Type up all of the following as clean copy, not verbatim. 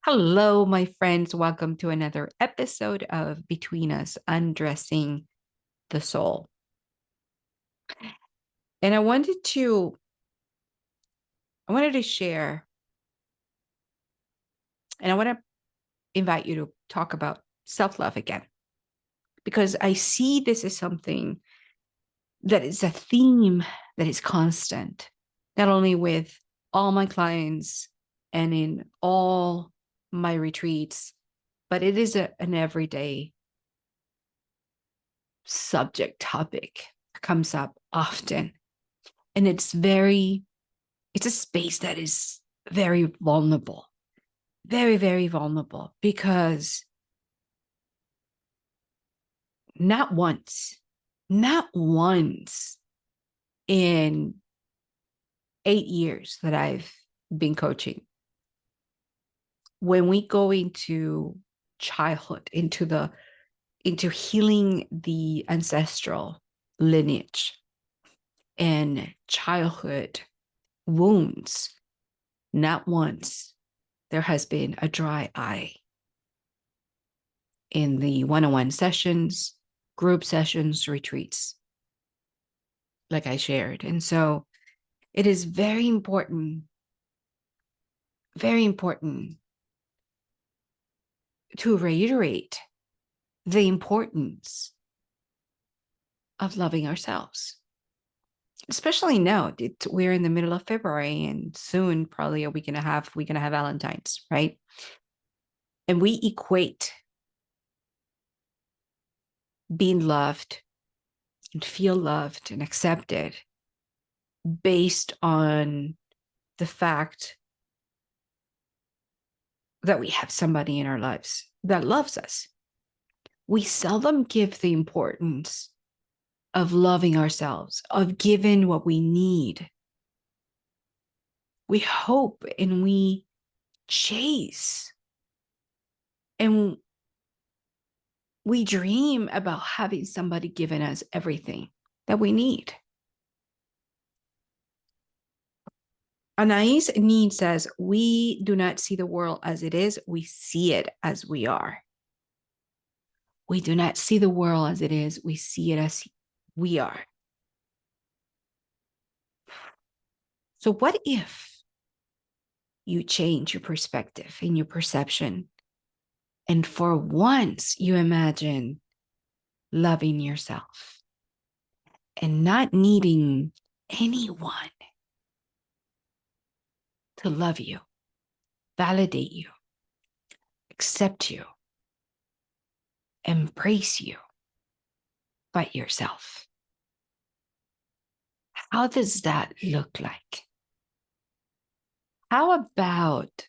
Hello, my friends. Welcome to another episode of Between Us Undressing the Soul. And I wanted to share, and I want to invite you to talk about self-love again, because I see this as something that is a theme that is constant, not only with all my clients and in all my retreats, but it is an everyday subject topic that comes up often. And it's a space that is very vulnerable, very, very vulnerable, because not once in 8 years that I've been coaching, when we go into childhood, into healing the ancestral lineage and childhood wounds, not once there has been a dry eye in the one-on-one sessions, group sessions, retreats, like I shared. And so it is very important to reiterate the importance of loving ourselves, especially now. We're in the middle of February, and soon, probably a week and a half, we're going to have Valentine's, right? And we equate being loved and feel loved and accepted based on the fact that we have somebody in our lives that loves us. We seldom give the importance of loving ourselves, of giving what we need. We hope and we chase and we dream about having somebody giving us everything that we need. Anais Nin says, we do not see the world as it is, we see it as we are. We do not see the world as it is, we see it as we are. So what if you change your perspective and your perception, and for once you imagine loving yourself and not needing anyone to love you, validate you, accept you, embrace you, but yourself? How does that look like? How about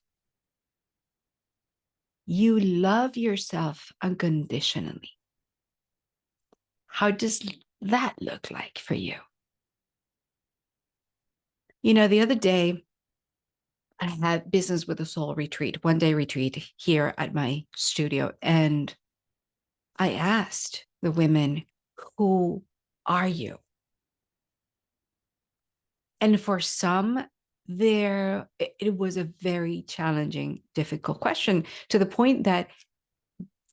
you love yourself unconditionally? How does that look like for you? You know, the other day, I had business with a soul retreat, 1-day retreat here at my studio. And I asked the women, who are you? And for some, it was a very challenging, difficult question, to the point that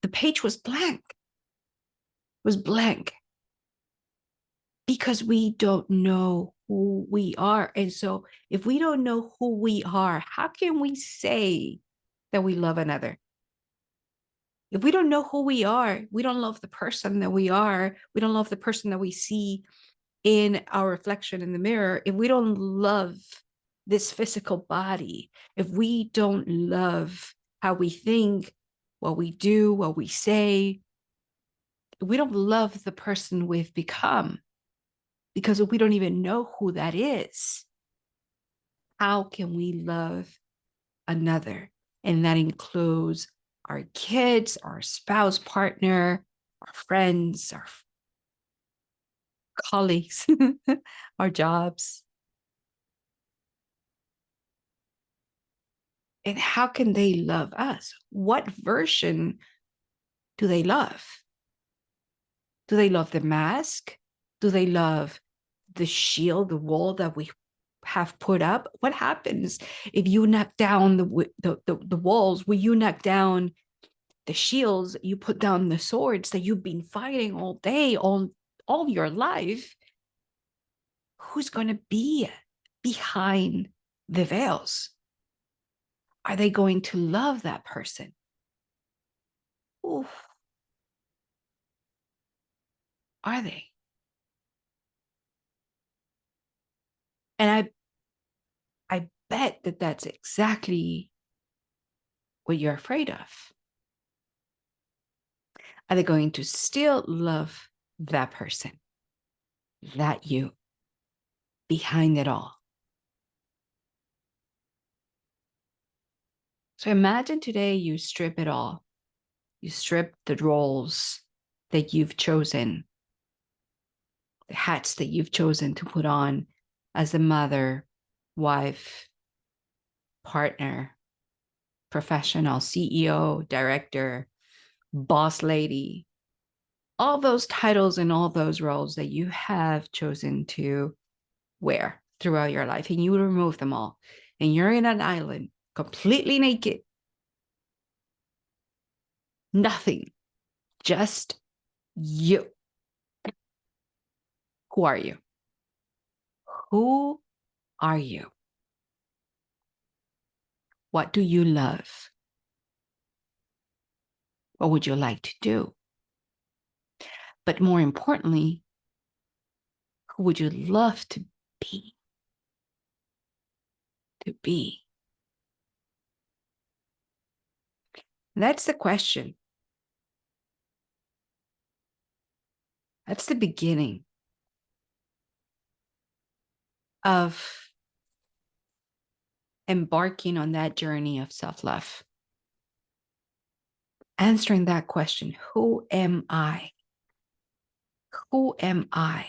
the page was blank. Because we don't know who we are. And so if we don't know who we are, how can we say that we love another? If we don't know who we are, we don't love the person that we are. We don't love the person that we see in our reflection in the mirror. If we don't love this physical body, if we don't love how we think, what we do, what we say, if we don't love the person we've become, because if we don't even know who that is, how can we love another? And that includes our kids, our spouse, partner, our friends, our colleagues, our jobs. And how can they love us? What version do they love? Do they love the mask? Do they love the shield, the wall that we have put up? What happens if you knock down the walls? Will you knock down the shields? You put down the swords that you've been fighting all day, all your life? Who's going to be behind the veils? Are they going to love that person? Oof. Are they? And I bet that that's exactly what you're afraid of. Are they going to still love that person, that you, behind it all? So imagine today you strip it all. You strip the roles that you've chosen, the hats that you've chosen to put on as a mother, wife, partner, professional, CEO, director, boss lady, all those titles and all those roles that you have chosen to wear throughout your life, and you remove them all, and you're in an island completely naked, nothing, just you. Who are you? Who are you? What do you love? What would you like to do? But more importantly, who would you love to be? To be. That's the question. That's the beginning of embarking on that journey of self-love. Answering that question, who am I? Who am I?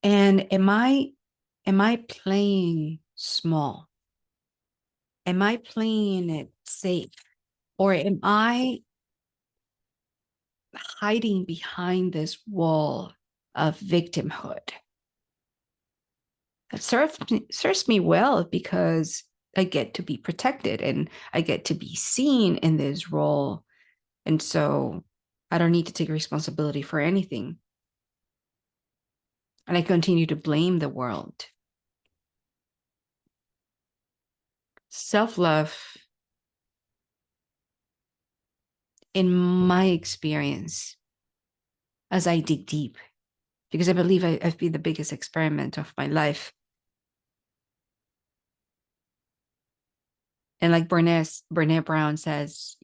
And am I playing small? Am I playing it safe? Or am I hiding behind this wall of victimhood? It serves me well because I get to be protected and I get to be seen in this role. And so I don't need to take responsibility for anything. And I continue to blame the world. Self-love, in my experience, as I dig deep, because I believe I've been the biggest experiment of my life. And like Brene Brown says,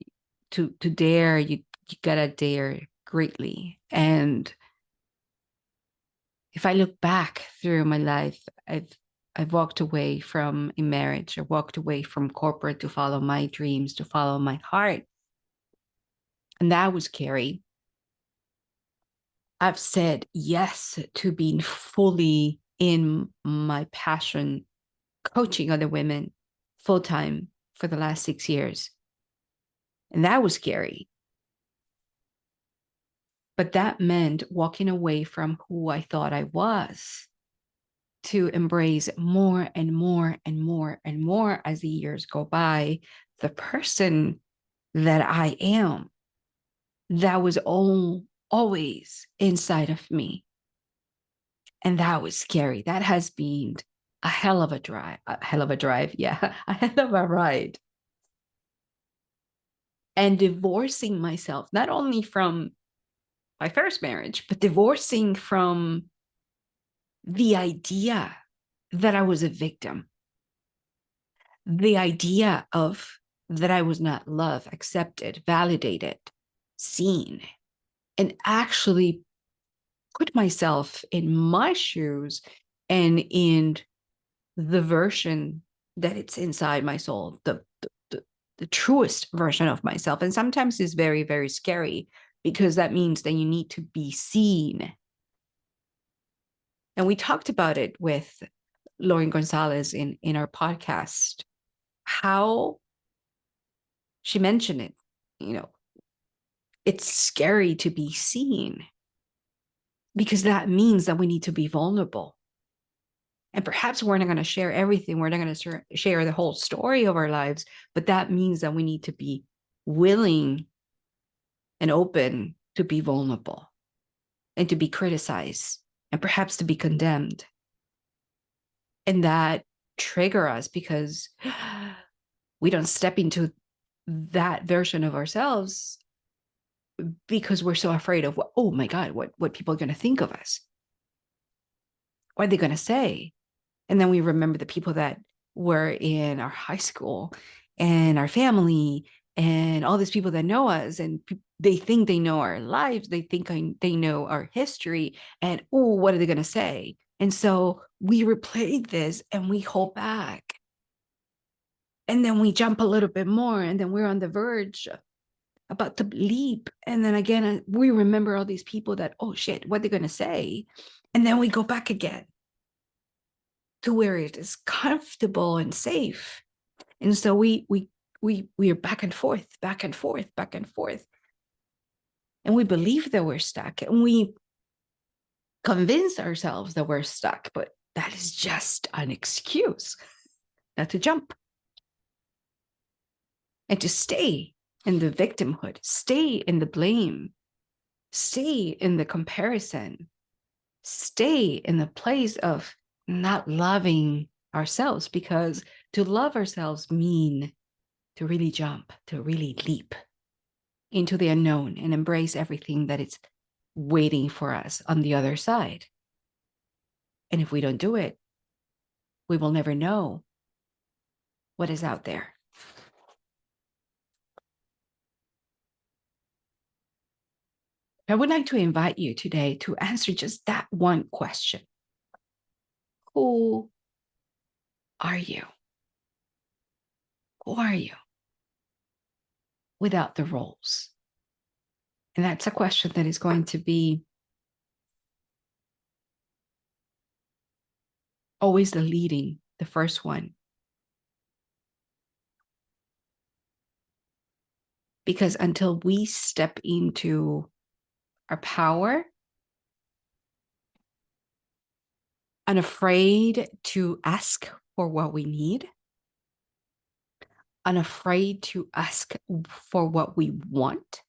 to dare, you gotta dare greatly. And if I look back through my life, I've walked away from a marriage. I walked away from corporate to follow my dreams, to follow my heart. And that was scary. I've said yes to being fully in my passion, coaching other women full time for the last 6 years. And that was scary. But that meant walking away from who I thought I was to embrace more and more and more and more as the years go by, the person that I am, that was always inside of me. And that was scary. That has been a hell of a drive. Yeah, a hell of a ride. And divorcing myself, not only from my first marriage, but divorcing from the idea that I was a victim, the idea of that I was not loved, accepted, validated, seen, and actually put myself in my shoes and in the version that it's inside my soul, the truest version of myself. And sometimes it's very, very scary because that means that you need to be seen. And we talked about it with Lauren Gonzalez in our podcast, how she mentioned it, it's scary to be seen because that means that we need to be vulnerable. And perhaps we're not going to share everything. We're not going to share the whole story of our lives. But that means that we need to be willing and open to be vulnerable and to be criticized and perhaps to be condemned. And that trigger us because we don't step into that version of ourselves because we're so afraid of oh my God, what people are going to think of us. What are they going to say? And then we remember the people that were in our high school and our family and all these people that know us, and they think they know our lives. They think they know our history, and oh, what are they going to say? And so we replay this and we hold back. And then we jump a little bit more, and then we're on the verge about to leap. And then again, we remember all these people that, oh shit, what they're going to say. And then we go back again to where it is comfortable and safe. And so we are back and forth, back and forth, back and forth. And we believe that we're stuck, and we convince ourselves that we're stuck, but that is just an excuse not to jump and to stay in the victimhood, stay in the blame, stay in the comparison, stay in the place of not loving ourselves, because to love ourselves mean to really jump, to really leap into the unknown and embrace everything that is waiting for us on the other side. And if we don't do it, we will never know what is out there. I would like to invite you today to answer just that one question. Who are you? Who are you without the roles? And that's a question that is going to be always the first one. Because until we step into our power, unafraid to ask for what we need, unafraid to ask for what we want,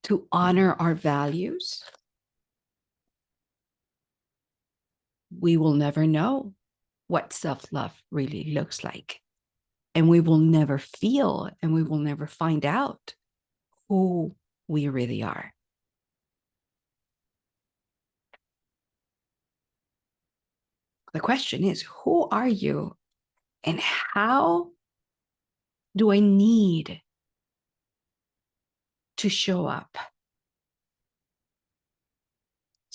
to honor our values, we will never know what self-love really looks like. And we will never feel, and we will never find out who we really are. The question is, who are you, and how do I need to show up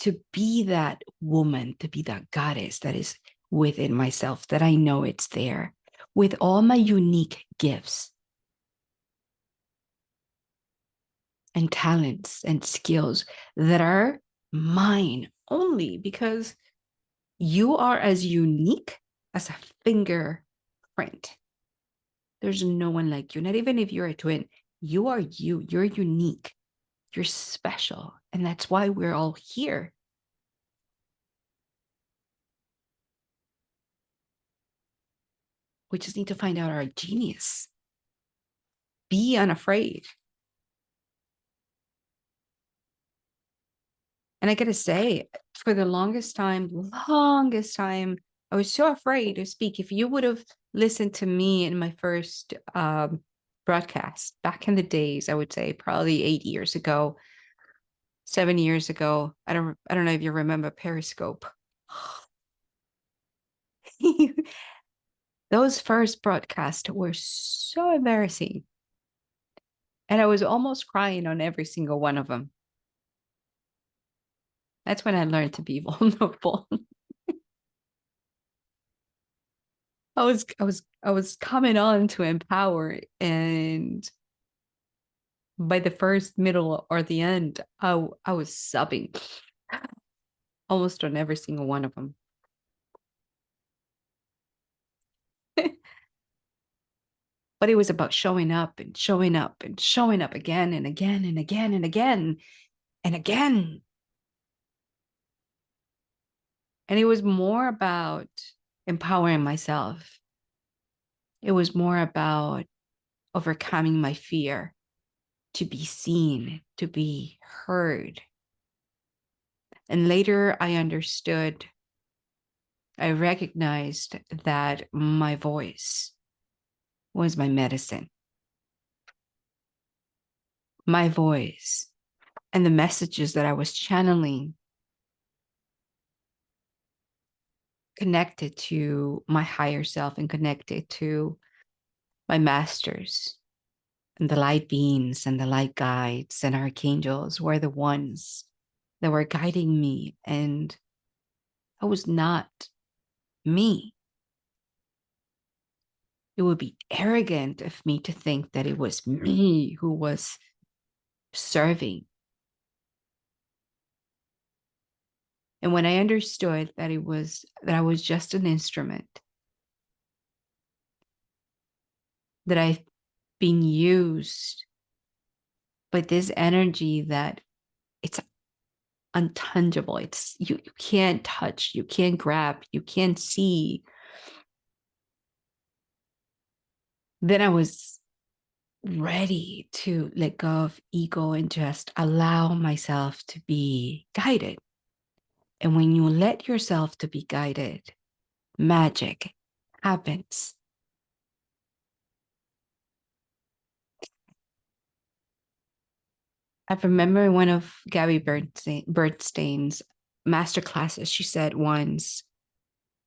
to be that woman, to be that goddess that is within myself, that I know it's there, with all my unique gifts and talents and skills that are mine only, because you are as unique as a fingerprint. There's no one like you, not even if you're a twin. You are you. You're unique. You're special. And that's why we're all here. We just need to find out our genius. Be unafraid. And I gotta say, for the longest time, I was so afraid to speak. If you would have listened to me in my first broadcast back in the days, I would say probably 8 years ago, 7 years ago. I don't know if you remember Periscope. Those first broadcasts were so embarrassing. And I was almost crying on every single one of them. That's when I learned to be vulnerable. I was coming on to empower, and by the first, middle, or the end, I was sobbing almost on every single one of them. But it was about showing up and showing up and showing up again and again and again and again and again. And it was more about empowering myself. It was more about overcoming my fear to be seen, to be heard. And later I understood, I recognized that my voice was my medicine. My voice and the messages that I was channeling connected to my higher self and connected to my masters and the light beings and the light guides and archangels were the ones that were guiding me. And I was not me. It would be arrogant of me to think that it was me who was serving. And when I understood that I was just an instrument, that I've been used by this energy that it's untangible. It's you can't touch, you can't grab, you can't see. Then I was ready to let go of ego and just allow myself to be guided. And when you let yourself to be guided, magic happens. I remember one of Gabby Bernstein's master classes, she said once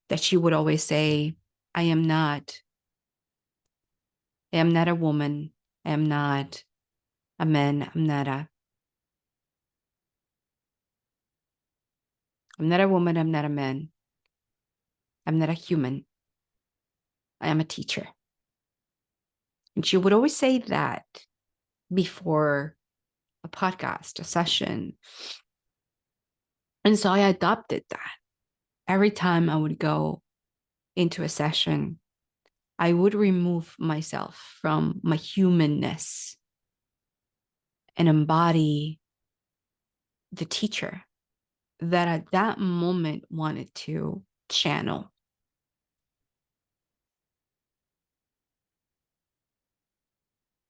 that she would always say, I am not a woman. I am not a man. I'm not a woman. I'm not a man. I'm not a human. I am a teacher. And she would always say that before a podcast, a session. And so I adopted that. Every time I would go into a session, I would remove myself from my humanness and embody the teacher that at that moment wanted to channel.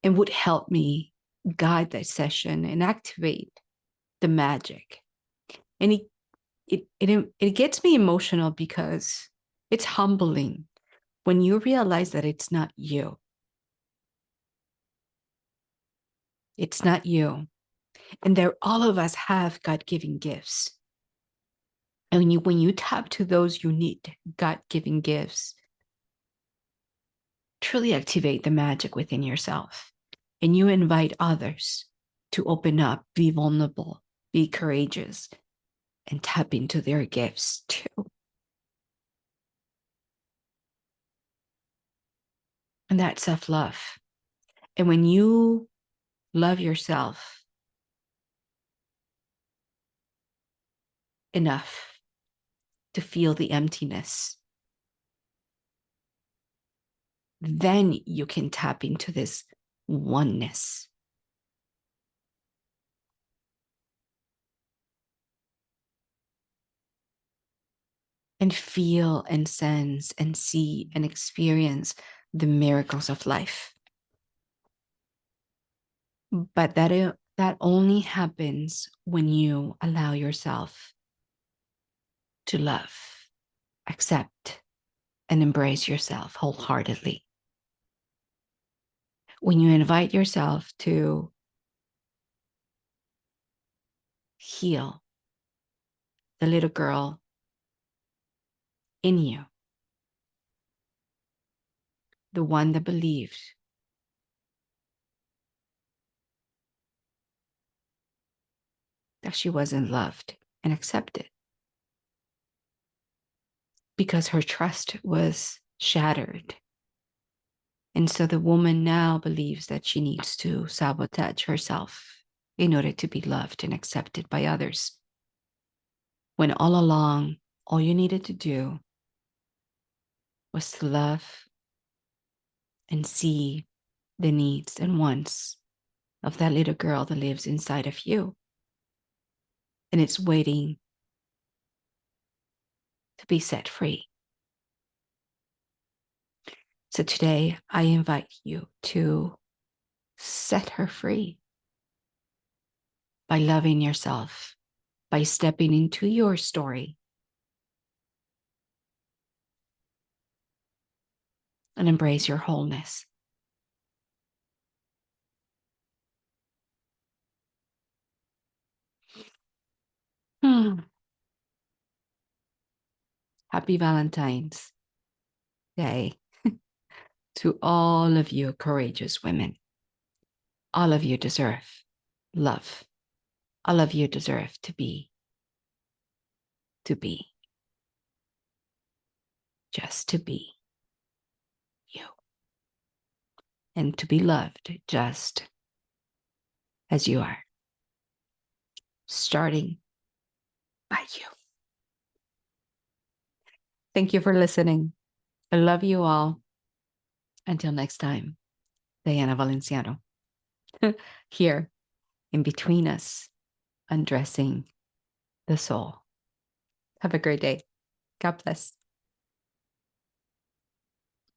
And would help me guide that session and activate the magic. And it gets me emotional because it's humbling when you realize that it's not you. It's not you. And there, all of us have God-given gifts. And when you tap to those unique God-given gifts, truly activate the magic within yourself. And you invite others to open up, be vulnerable, be courageous, and tap into their gifts too. And that's self-love. And when you love yourself enough to feel the emptiness, then you can tap into this oneness. And feel and sense and see and experience the miracles of life. But that only happens when you allow yourself to love, accept, and embrace yourself wholeheartedly. When you invite yourself to heal the little girl in you, the one that believed that she wasn't loved and accepted because her trust was shattered. And so the woman now believes that she needs to sabotage herself in order to be loved and accepted by others. When all along, all you needed to do was to love and see the needs and wants of that little girl that lives inside of you. And it's waiting to be set free. So today I invite you to set her free by loving yourself, by stepping into your story and embrace your wholeness. Happy Valentine's Day to all of you courageous women. All of you deserve love. All of you deserve to be, just to be you, and to be loved just as you are, starting by you. Thank you for listening. I love you all. Until next time, Diana Valenciano, here in between us, undressing the soul. Have a great day. God bless.